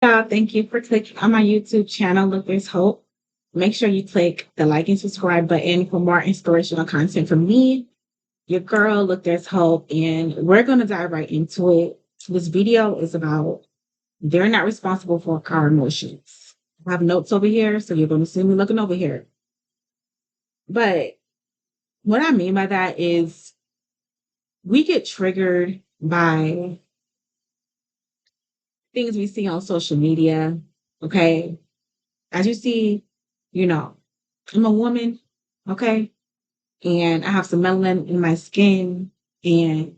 Thank you for clicking on my YouTube channel, Look There's Hope. Make sure you click the like and subscribe button for more inspirational content from me, your girl, Look There's Hope. And we're going to dive right into it. This video is about they're not responsible for our emotions. I have notes over here, so you're going to see me looking over here. But what I mean by that is we get triggered by things we see on social media. Okay. As you see, you know, I'm a woman, okay? And I have some melanin in my skin. And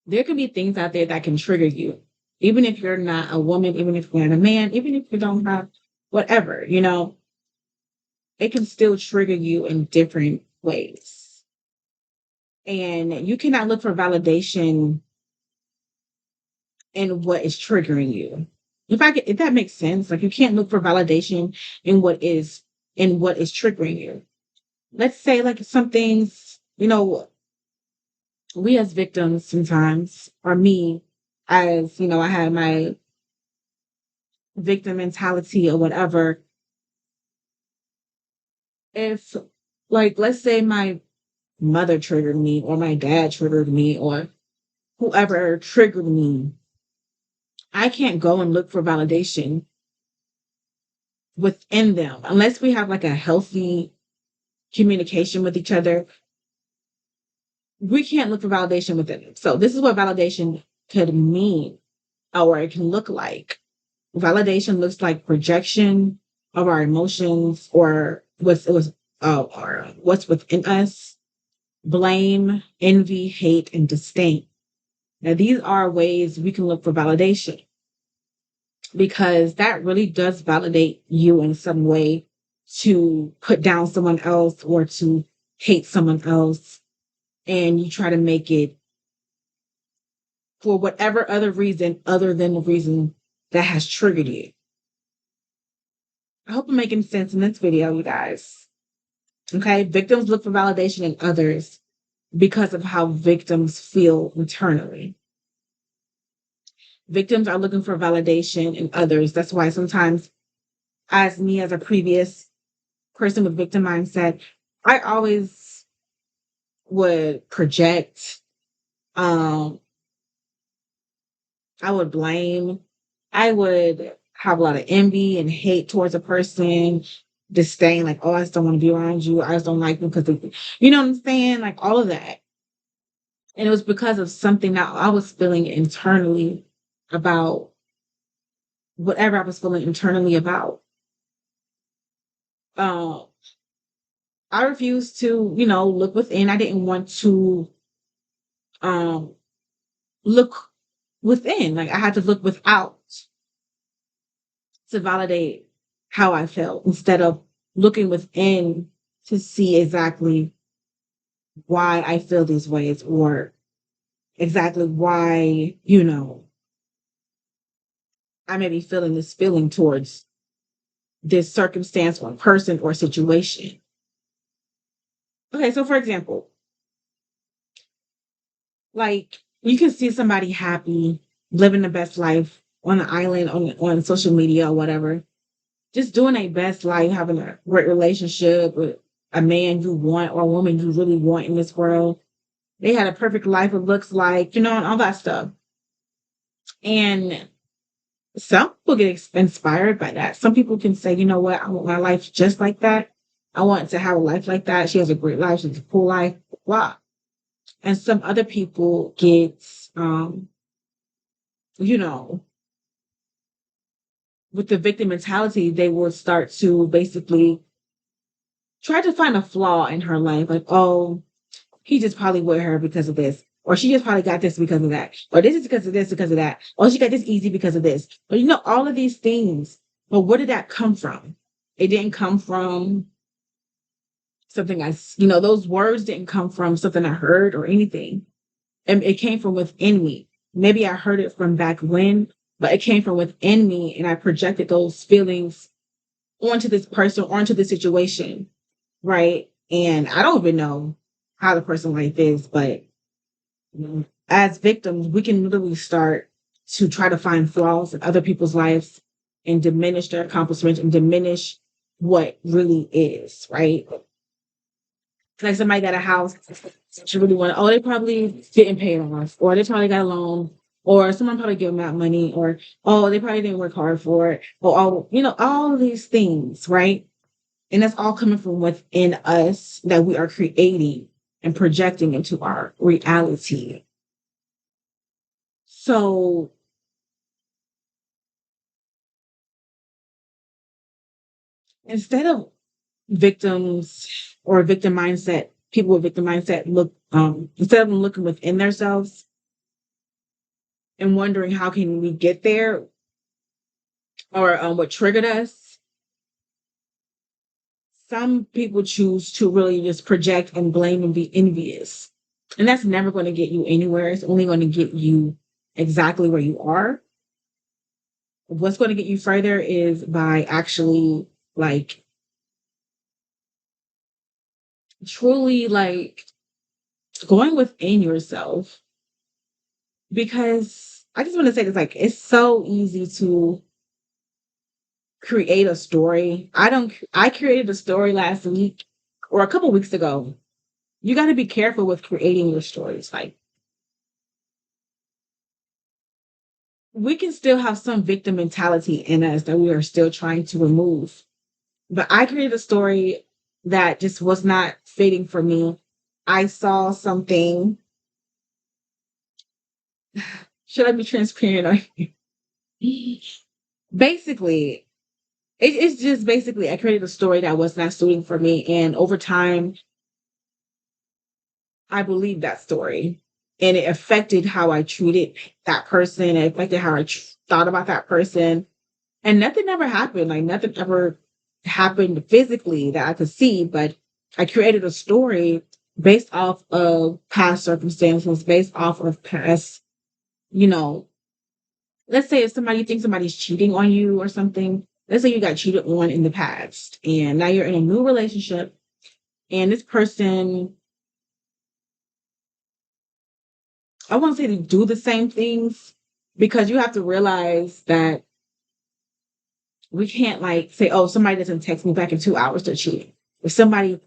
there can be things out there that can trigger you, even if you're not a woman, even if you're not a man, even if you don't have whatever, it can still trigger you in different ways. And you cannot look for validation in what is triggering you. If that makes sense, like you can't look for validation in what is triggering you. Let's say like some things, we as victims sometimes, or me as, I had my victim mentality or whatever. If like let's say my mother triggered me or my dad triggered me or whoever triggered me, I can't go and look for validation within them unless we have like a healthy communication with each other. We can't look for validation within them. So this is what validation could mean or it can look like. Validation looks like projection of our emotions or what's within us, blame, envy, hate, and disdain. Now these are ways we can look for validation because that really does validate you in some way to put down someone else or to hate someone else, and you try to make it for whatever other reason other than the reason that has triggered you. I hope I'm making sense in this video, you guys. Okay, victims look for validation in others because of how victims feel internally. Victims are looking for validation in others. That's why sometimes, as me as a previous person with victim mindset, I always would project, um, I would blame, I would have a lot of envy and hate towards a person, disdain, like, oh, I just don't want to be around you. I just don't like them because you know what I'm saying? Like all of that. And it was because of something that I was feeling internally about whatever I was feeling internally about. Um, I refused to, look within. I didn't want to um look within. Like I had to look without to validate how I felt instead of looking within to see exactly why I feel these ways or exactly why, I may be feeling this feeling towards this circumstance or person or situation. Okay, so for example, like you can see somebody happy, living the best life on an island on social media or whatever, just doing a best life, having a great relationship with a man you want or a woman you really want in this world. They had a perfect life, it looks like, and all that stuff. And some people get inspired by that. Some people can say, you know what, I want my life just like that. I want to have a life like that. She has a great life, she has a cool life, blah. And some other people get, you know, with the victim mentality, they will start to basically try to find a flaw in her life. Like, oh, he just probably with her because of this. Or she just probably got this because of that. Or this is because of this, because of that. Or she got this easy because of this. But all of these things. But where did that come from? It didn't come from something those words didn't come from something I heard or anything. And it came from within me. Maybe I heard it from back when, but it came from within me and I projected those feelings onto this person, onto the situation. Right. And I don't even know how the person like this, but as victims, we can literally start to try to find flaws in other people's lives and diminish their accomplishments and diminish what really is, right? Like somebody got a house, you really want, oh, they probably didn't pay it off, or they probably got a loan, or someone probably gave them out money, or oh, they probably didn't work hard for it, or oh, all of these things, right? And that's all coming from within us that we are creating and projecting into our reality. So instead of victims or victim mindset, people with victim mindset look, instead of them looking within themselves and wondering how can we get there, or what triggered us, some people choose to really just project and blame and be envious. And that's never going to get you anywhere. It's only going to get you exactly where you are. What's going to get you further is by actually like truly like going within yourself. Because I just want to say this, like, it's so easy to create a story. I created a story last week or a couple weeks ago. You got to be careful with creating your stories. Like, we can still have some victim mentality in us that we are still trying to remove. But I created a story that just was not fitting for me. I saw something. Should I be transparent on you? Basically, it's just basically I created a story that was not suiting for me. And over time, I believed that story. And it affected how I treated that person. It affected how I thought about that person. And nothing ever happened. Like nothing ever happened physically that I could see. But I created a story based off of past circumstances, based off of past, you know, let's say if somebody thinks somebody's cheating on you or something, let's say you got cheated on in the past and now you're in a new relationship and this person, I won't say to do the same things because you have to realize that we can't like say, oh, somebody doesn't text me back in 2 hours, they're cheating. If somebody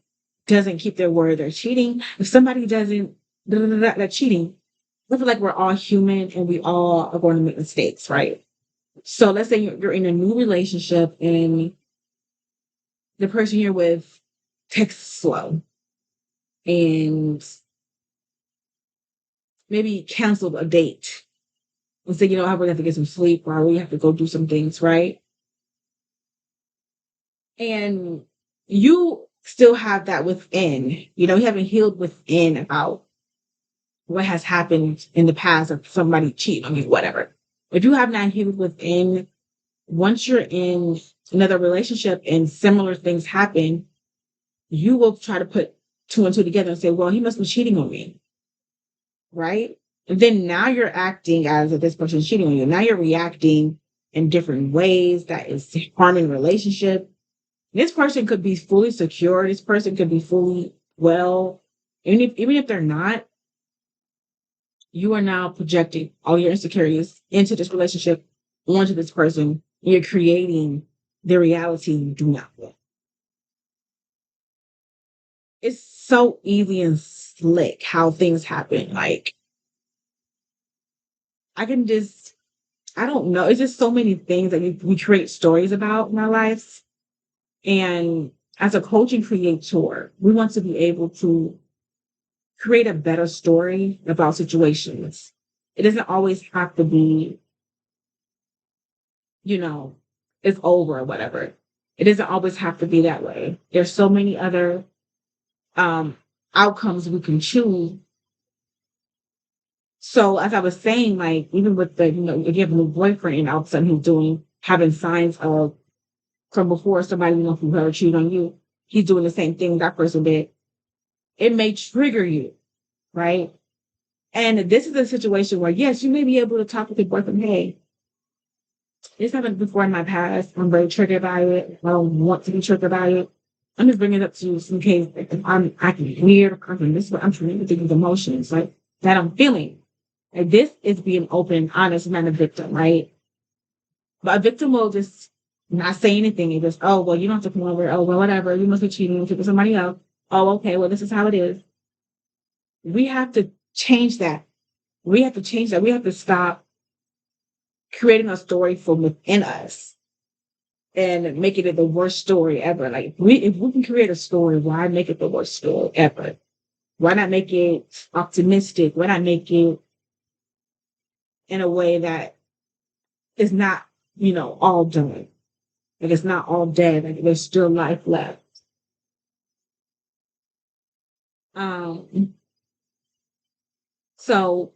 doesn't keep their word, they're cheating. If somebody doesn't, they're cheating. I feel like we're all human and we all are going to make mistakes, right? So let's say you're in a new relationship and the person you're with texts slow and maybe canceled a date and say, I really have to get some sleep or I really have to go do some things, right? And you still have that within, you haven't healed within about what has happened in the past of somebody cheating on you, whatever. If you have not healed within, once you're in another relationship and similar things happen, you will try to put two and two together and say, well, he must be cheating on me. Right? And then now you're acting as if this person's cheating on you. Now you're reacting in different ways that is harming the relationship. This person could be fully secure. This person could be fully well. Even if they're not, you are now projecting all your insecurities into this relationship, onto this person. You're creating the reality you do not want. It's so easy and slick how things happen. Like, I can just, I don't know. It's just so many things that we create stories about in our lives. And as a coaching creator, we want to be able to create a better story about situations. It doesn't always have to be, you know, it's over or whatever. It doesn't always have to be that way. There's so many other um, outcomes we can choose. So as I was saying, like even with the, if you have a new boyfriend and all of a sudden having signs of from before somebody who her cheated on you, he's doing the same thing that person did. It may trigger you, right? And this is a situation where yes, you may be able to talk with your boyfriend, hey, this happened before in my past. I'm very triggered by it. I don't want to be triggered by it. I'm just bringing it up to you in case if I'm acting weird or something. This is what I'm feeling with these emotions, like that I'm feeling. Like this is being open and honest, not a victim, right? But a victim will just not say anything and just, oh, well, you don't have to come over. Oh, well, whatever. You must be cheating with somebody else. Oh, okay. Well, this is how it is. We have to change that. We have to change that. We have to stop creating a story from within us and making it the worst story ever. Like if we can create a story, why make it the worst story ever? Why not make it optimistic? Why not make it in a way that is not, all done? Like it's not all dead. Like there's still life left. Um, so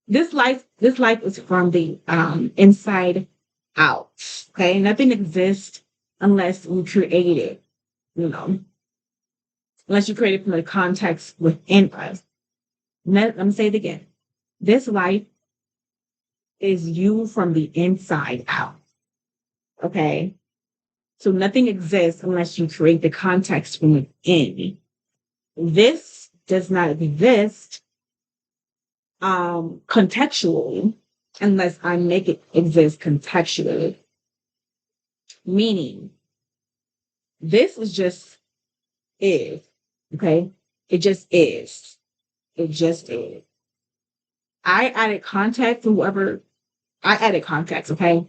this life is from the inside out. Okay. Nothing exists unless we create it, you know, unless you create it from the context within us. Let me say it again. This life is you from the inside out. Okay. So nothing exists unless you create the context from within. This does not exist contextually unless I make it exist contextually. Meaning, this is just is. Okay. It just is. It just is. I added context, whoever I added context, okay?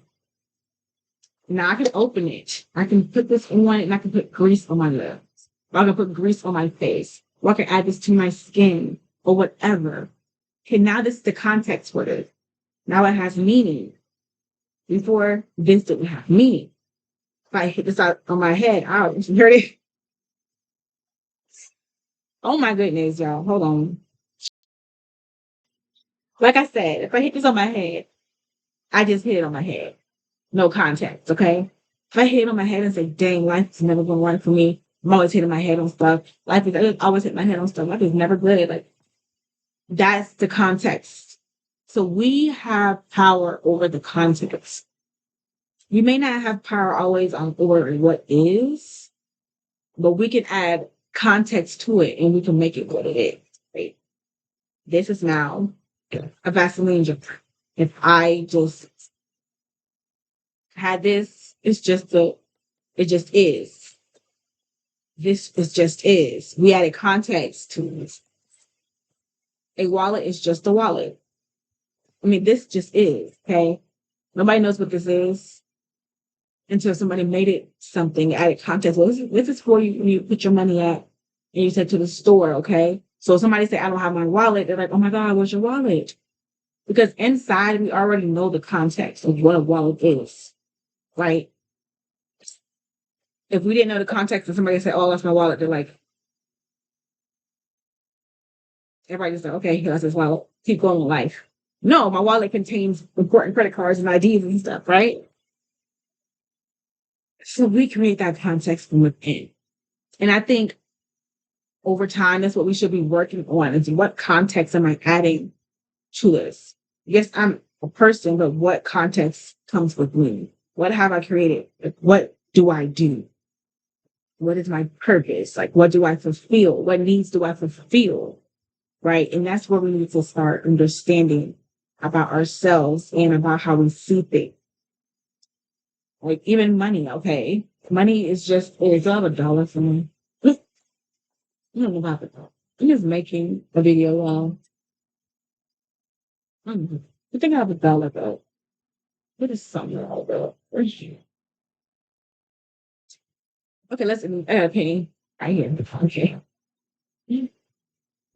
Now I can open it. I can put this on and I can put grease on my lips. Or I can put grease on my face. Or I can add this to my skin or whatever. Okay, now this is the context for this. Now it has meaning. Before this didn't have meaning. If I hit this out on my head, ouch, you heard it? Oh my goodness, y'all. Hold on. Like I said, if I hit this on my head, I just hit it on my head. No context, okay? If I hit it on my head and say, dang, life is never gonna work for me. I'm always hitting my head on stuff. Life is I always hit my head on stuff. Life is never good. Like that's the context. So we have power over the context. We may not have power always on over what is, but we can add context to it and we can make it what it is. Right? This is now a Vaseline jar. If I just had this, it just is. This is just is. We added context to this. A wallet is just a wallet. I mean, this just is, okay? Nobody knows what this is until somebody made it something, added context. Well, this is for you when you put your money at and you said to the store, okay? So somebody say, I don't have my wallet. They're like, oh my God, where's your wallet? Because inside we already know the context of what a wallet is, right? If we didn't know the context and somebody said, oh, that's my wallet, they're like, everybody just like, okay, that's his wallet. Keep going with life. No, my wallet contains important credit cards and IDs and stuff, right? So we create that context from within. And I think over time, that's what we should be working on is what context am I adding to this? Yes, I'm a person, but what context comes with me? What have I created? Like, what do I do? What is my purpose? Like, what do I fulfill? What needs do I fulfill? Right. And that's where we need to start understanding about ourselves and about how we see things. Like even money, okay. Money is just it's not a dollar for me. I don't know about it. I'm just making a video. I think I have a dollar though. What is something though? Where's you? Okay, let's add a penny right here. Okay.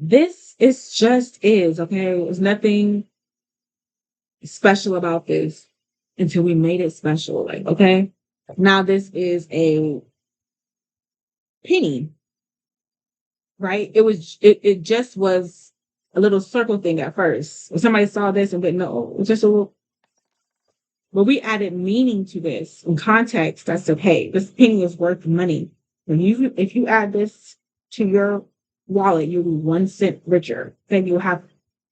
This is just is, okay? There's nothing special about this until we made it special. Like, okay. Now this is a penny, right? It just was a little circle thing at first. When somebody saw this and didn't know, it's just a little, but we added meaning to this in context that said, hey, this penny is worth money. If you add this to your wallet, you'll be 1 cent richer. Then you'll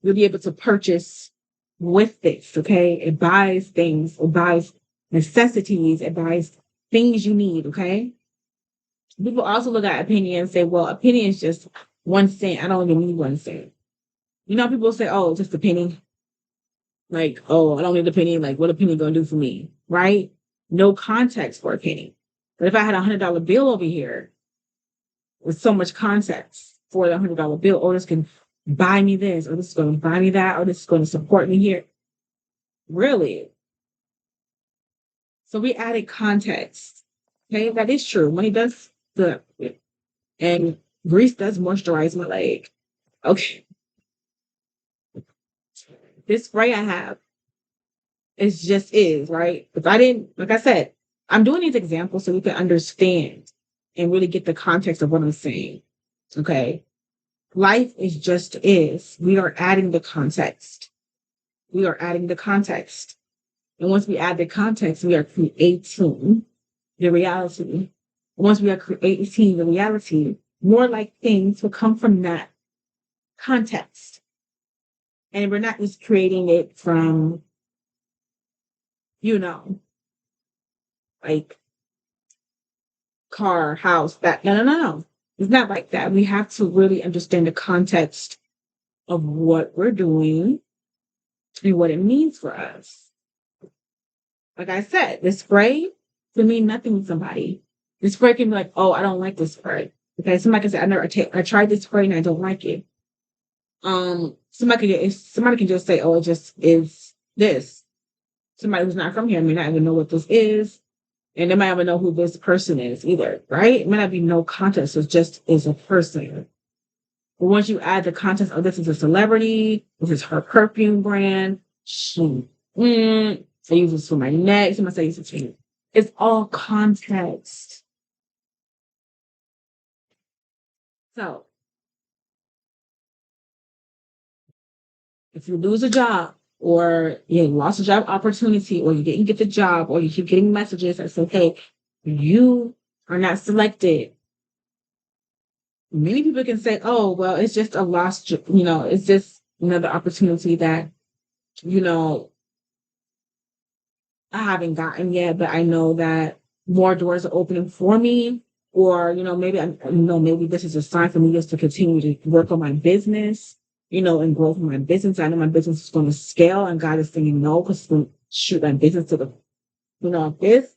be able to purchase with this. Okay. It buys things, it buys necessities, it buys things you need. Okay. People also look at a penny and say, well, a penny is just 1 cent. I don't even need 1 cent. You know, people say, oh, just a penny. Like, oh, I don't need a penny. Like, what a penny gonna do for me, right? No context for a penny. But if I had $100 bill over here with so much context for the $100 bill, oh, this can buy me this, or this is going to buy me that, or this is going to support me here. Really? So we added context. Okay, that is true. Money does the and grease does moisturize my leg. Okay, this spray I have is just is right. If I didn't, like I said, I'm doing these examples so we can understand and really get the context of what I'm saying. Okay, life is just is. We are adding the context. We are adding the context, and once we add the context, we are creating the reality. Once we are creating the reality, more like things will come from that context. And we're not just creating it from, you know, like car, house, that. No, no, no, no. It's not like that. We have to really understand the context of what we're doing and what it means for us. Like I said, the spray can mean nothing to somebody. The spray can be like, oh, I don't like this spray. Okay, somebody can say, I tried this spray and I don't like it. Somebody can just say, oh, it just is this. Somebody who's not from here may not even know what this is, and they might not even know who this person is either, right? It might not be no context, it just is a person. But once you add the context, oh, this is a celebrity, this is her perfume brand, I use this for my neck, somebody says it's for it's all context. So if you lose a job, or you lost a job opportunity, or you didn't get the job, or you keep getting messages that say, hey, you are not selected. Many people can say, oh, well, it's just a lost, it's just another opportunity that, you know, I haven't gotten yet, but I know that more doors are opening for me. Or, maybe this is a sign for me just to continue to work on my business, and grow from my business. I know my business is going to scale and God is saying no because it's going to shoot my business to the, this.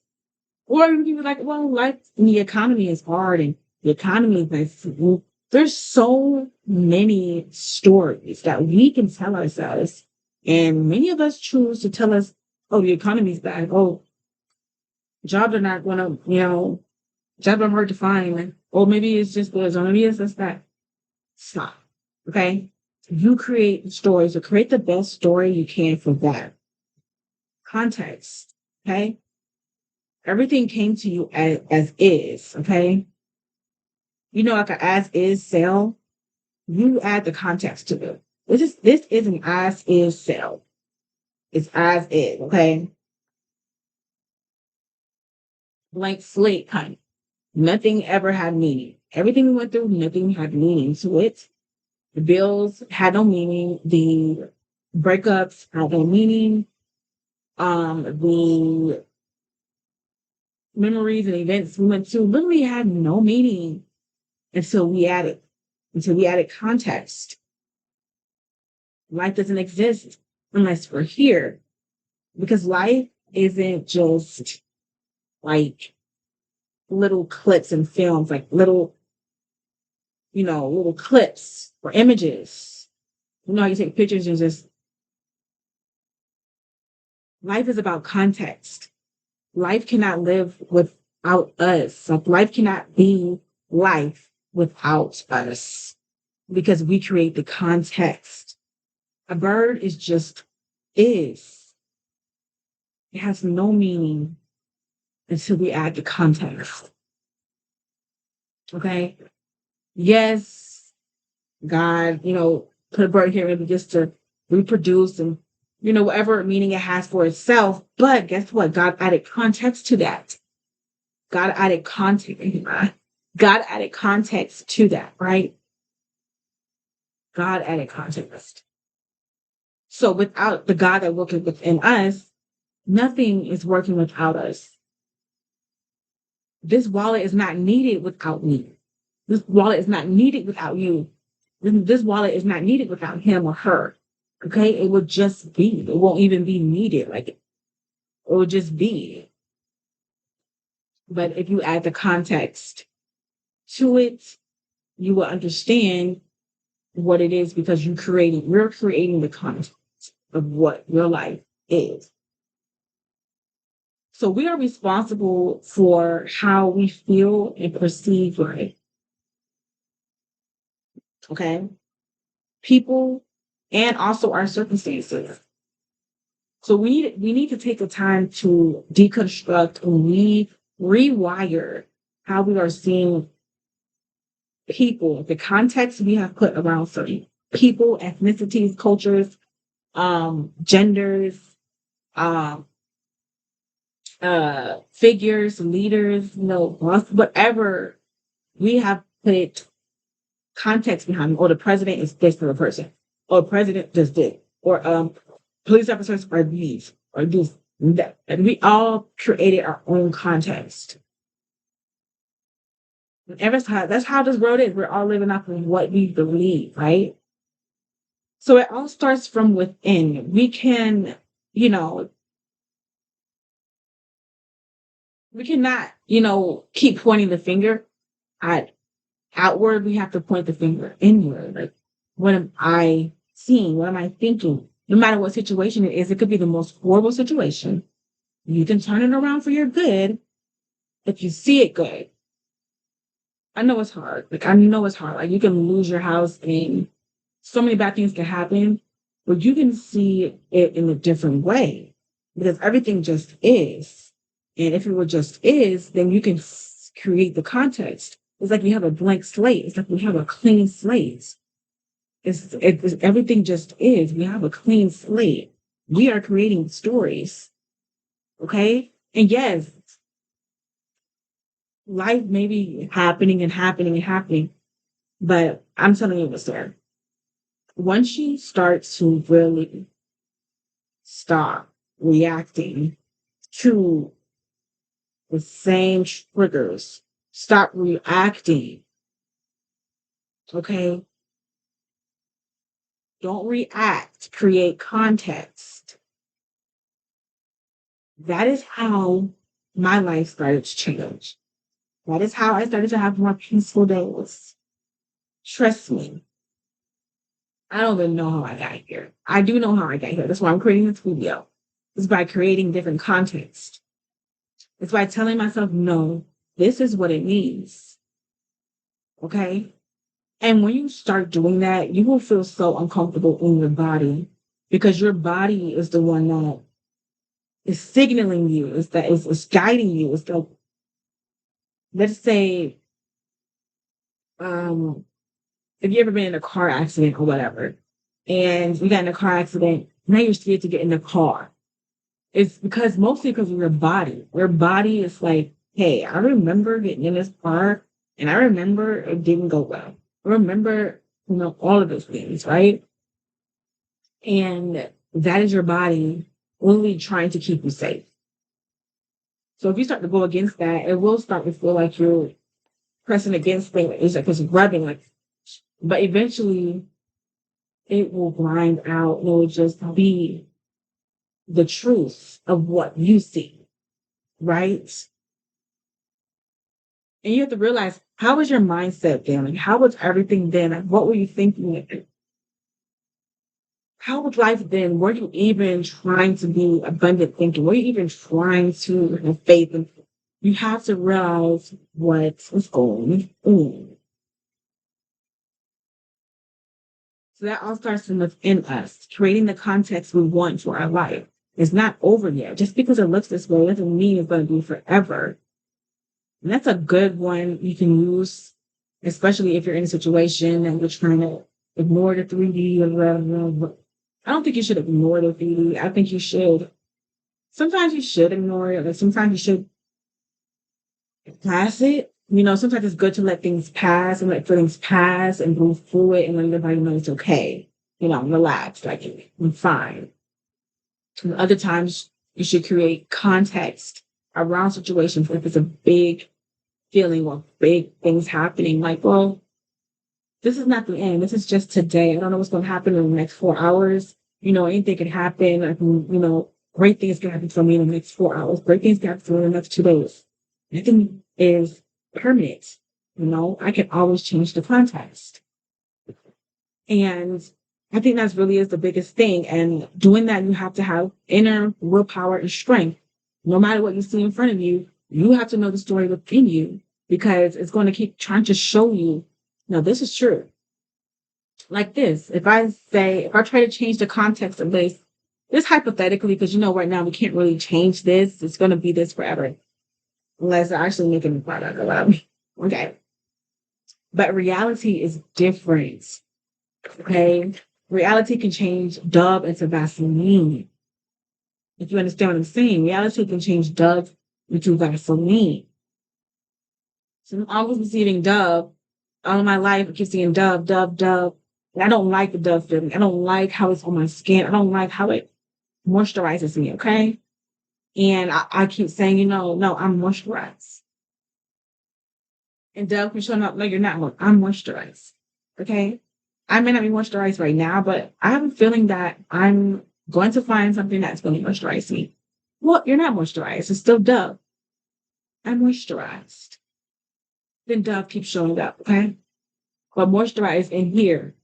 Or you can be like, well, life in the economy is hard and the economy is like, there's so many stories that we can tell ourselves. And many of us choose to tell us, oh, the economy's bad. Oh, jobs are not going to, jobs are hard to find. Or maybe it's just this, or maybe it's just that. Stop. Okay. You create stories, or create the best story you can for that context. Okay. Everything came to you as is. Okay. Like an as is sale, you add the context to it. This is an as is sale. It's as is. Okay. Blank slate kind of. Nothing ever had meaning. Everything we went through, nothing had meaning to it. The bills had no meaning. The breakups had no meaning. The memories and events we went to literally had no meaning until we added context. Life doesn't exist unless we're here, because life isn't just like little clips and films, like little clips or images. How you take pictures and just life is about context. Life cannot live without us. Like life cannot be life without us because we create the context. A bird is just is. It has no meaning until we add the context. Okay. Yes, God, put a bird here maybe just to reproduce and, whatever meaning it has for itself. But guess what? God added context to that. God added context. God added context to that, right? God added context. So without the God that working within us, nothing is working without us. This wallet is not needed without me. This wallet is not needed without you. This wallet is not needed without him or her. Okay, it would just be. It won't even be needed. Like it will just be. But if you add the context to it, you will understand what it is because you're creating the context of what your life is. So we are responsible for how we feel and perceive life. Okay. People and also our circumstances. So we need to take the time to deconstruct and rewire how we are seeing people, the context we have put around certain people, ethnicities, cultures, genders, um, figures, leaders, whatever we have put context behind, or the president is this for a person, or president does this, or police officers are these, or this, and that. And we all created our own context. That's how this world is. We're all living off of what we believe, right? So it all starts from within. We can, you know, we cannot, keep pointing the finger at outward. We have to point the finger inward. Like, what am I seeing? What am I thinking? No matter what situation it is, it could be the most horrible situation. You can turn it around for your good if you see it good. I know it's hard. Like, I know it's hard. Like, you can lose your house and so many bad things can happen, but you can see it in a different way because everything just is. And if it were just is, then you can create the context. It's like we have a blank slate. It's like we have a clean slate. Everything just is. We have a clean slate. We are creating stories. Okay. And yes, life may be happening and happening and happening, but I'm telling you what's there. Once you start to really stop reacting to the same triggers, stop reacting, okay? Don't react, create context. That is how my life started to change. That is how I started to have more peaceful days. Trust me. I don't even know how I got here. I do know how I got here. That's why I'm creating this video. It's by creating different context. It's by telling myself, no, this is what it means. Okay? And when you start doing that, you will feel so uncomfortable in your body because your body is the one that is signaling you, is guiding you. It's like, let's say, um, if you ever been in a car accident or whatever, and you got in a car accident, now you're scared to get in the car. It's mostly because of your body. Your body is like, hey, I remember getting in this car and I remember it didn't go well. I remember, all of those things, right? And that is your body only trying to keep you safe. So if you start to go against that, it will start to feel like you're pressing against things. It's like it's rubbing, but eventually it will grind out. It will just be the truth of what you see, right? And you have to realize, how was your mindset then? Like, how was everything then? Like, what were you thinking? How was life then? Were you even trying to be abundant thinking? Were you even trying to have faith? And you have to realize what is going on. So that all starts from within us, creating the context we want for our life. It's not over yet. Just because it looks this way doesn't mean it's going to be forever. And that's a good one you can use, especially if you're in a situation and you're trying to ignore the 3D or whatever. I don't think you should ignore the 3D. I think you should. Sometimes you should ignore it. Like sometimes you should pass it. Sometimes it's good to let things pass and let feelings pass and move through it and let everybody know it's okay. Relax. Like, I'm fine. And other times you should create context around situations if it's a big feeling or big things happening. Like, well, this is not the end. This is just today. I don't know what's going to happen in the next 4 hours. Anything can happen. Great things can happen to me in the next 4 hours. Great things can happen to me in the next 2 days. Nothing is permanent. I can always change the context. And I think that's really is the biggest thing. And doing that, you have to have inner willpower and strength. No matter what you see in front of you, you have to know the story within you because it's going to keep trying to show you, no, this is true. Like this, if I try to change the context of this hypothetically, because right now we can't really change this, it's going to be this forever, unless I actually make a new product or whatever. Okay. But reality is different. Okay. Reality can change Dove into Vaseline. If you understand what I'm saying, reality can change Dove into Vaseline. So I'm always receiving Dove all of my life. I keep seeing Dove, Dove, Dove. And I don't like the Dove feeling. I don't like how it's on my skin. I don't like how it moisturizes me. Okay. And I keep saying, no, I'm moisturized. And Dove can show up, no, you're not. I'm moisturized. Okay. I may not be moisturized right now, but I have a feeling that I'm going to find something that's going to moisturize me. Well, you're not moisturized. It's still Dove. I'm moisturized. Then Dove keeps showing up. Okay. But moisturize in here.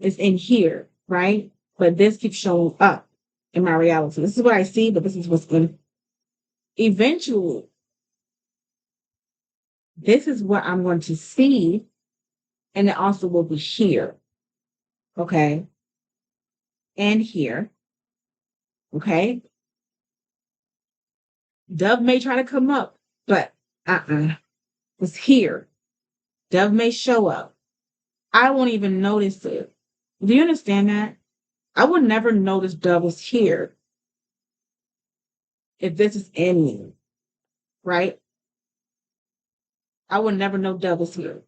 It's in here, right? But this keeps showing up in my reality. This is what I see, but this is what's in. Eventually, this is what I'm going to see, and it also will be here. Okay. And here. Okay. Dove may try to come up, but it's here. Dove may show up. I won't even notice it. Do you understand that? I would never notice Dove is here if this is in me, right? I would never know Dove is here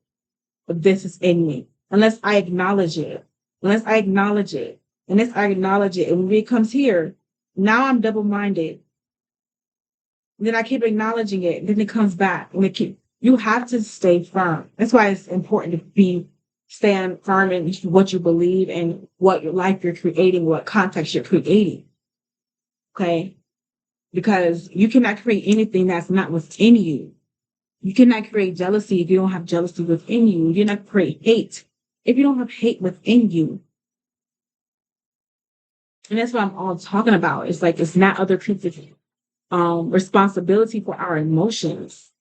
if this is in me unless I acknowledge it. Unless I acknowledge it. Unless I acknowledge it. And when it comes here, now I'm double-minded. Then I keep acknowledging it. Then it comes back. You have to stay firm. That's why it's important to stand firm in what you believe and what your life you're creating, what context you're creating. Okay? Because you cannot create anything that's not within you. You cannot create jealousy if you don't have jealousy within you. You cannot create hate if you don't have hate within you. And that's what I'm all talking about. It's like it's not other people's responsibility for our emotions.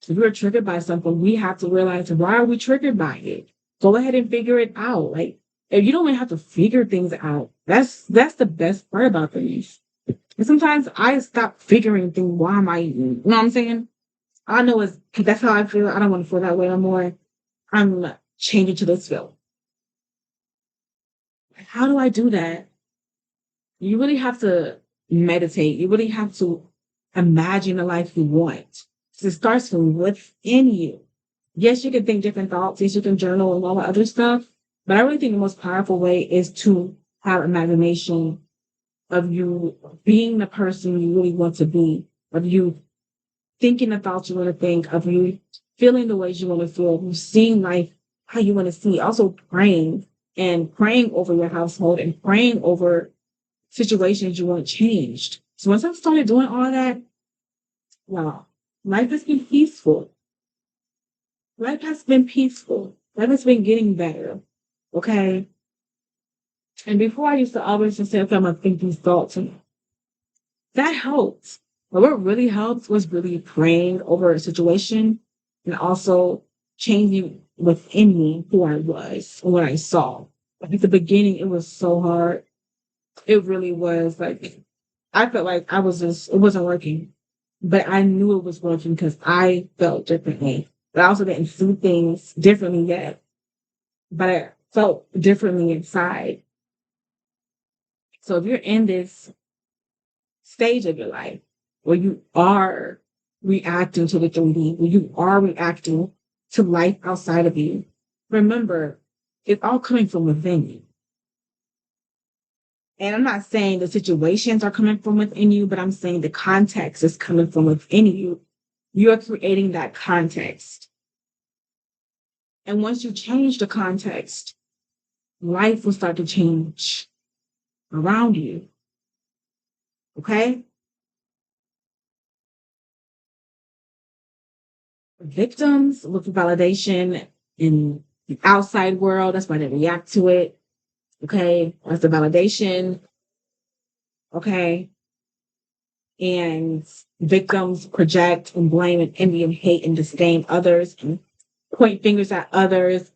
If we're triggered by something, we have to realize why are we triggered by it? Go ahead and figure it out. Like if you don't even have to figure things out, that's the best part about things. And sometimes I stop figuring things. Why am I eating? You know what I'm saying? I know that's how I feel. I don't want to feel that way no more. I'm changing to this feel. How do I do that? You really have to meditate. You really have to imagine the life you want. It starts from within you. Yes, you can think different thoughts. Yes, you can journal and all that other stuff. But I really think the most powerful way is to have imagination of you being the person you really want to be, of you thinking the thoughts you want to think, of you feeling the ways you want to feel, of you seeing life how you want to see. Also praying and praying over your household and praying over situations you want changed. So once I started doing all that, wow, life has been peaceful. Life has been peaceful. Life has been getting better. Okay. And before I used to always just say, okay, I'm gonna think these thoughts. And that helped. But what really helped was really praying over a situation and also changing within me who I was and what I saw. Like at the beginning, it was so hard. It really was like I felt like it wasn't working. But I knew it was working because I felt differently. But I also didn't see things differently yet. But I felt differently inside. So if you're in this stage of your life where you are reacting to the 3D, where you are reacting to life outside of you, remember, it's all coming from within you. And I'm not saying the situations are coming from within you, but I'm saying the context is coming from within you. You're creating that context. And once you change the context, life will start to change. around you. Okay? Victims look for validation in the outside world. That's why they react to it. Okay? That's the validation. Okay? And victims project and blame and envy and hate and disdain others and point fingers at others.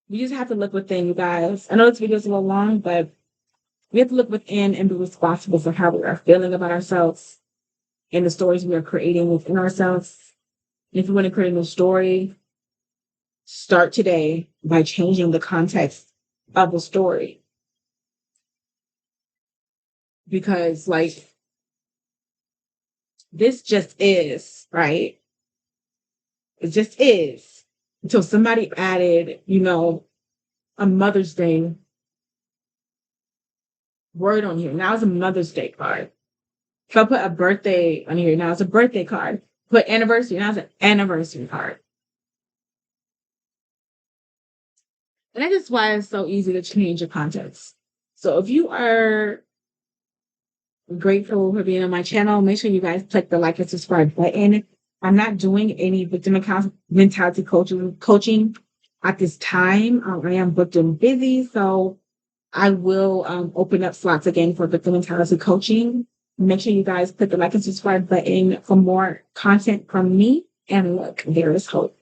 We just have to look within, you guys. I know this video is a little long, but we have to look within and be responsible for how we are feeling about ourselves and the stories we are creating within ourselves. And if you want to create a new story, start today by changing the context of the story. Because, like, this just is, right? It just is. Until somebody added, a Mother's Day word on here. Now it's a Mother's Day card. If I put a birthday on here, now it's a birthday card. Put anniversary, now it's an anniversary card. And that is why it's so easy to change your context. So if you are grateful for being on my channel, make sure you guys click the like and subscribe button. I'm not doing any victim mentality coaching at this time. I am booked and busy, so I will open up slots again for victim mentality coaching. Make sure you guys click the like and subscribe button for more content from me. And look, there is hope.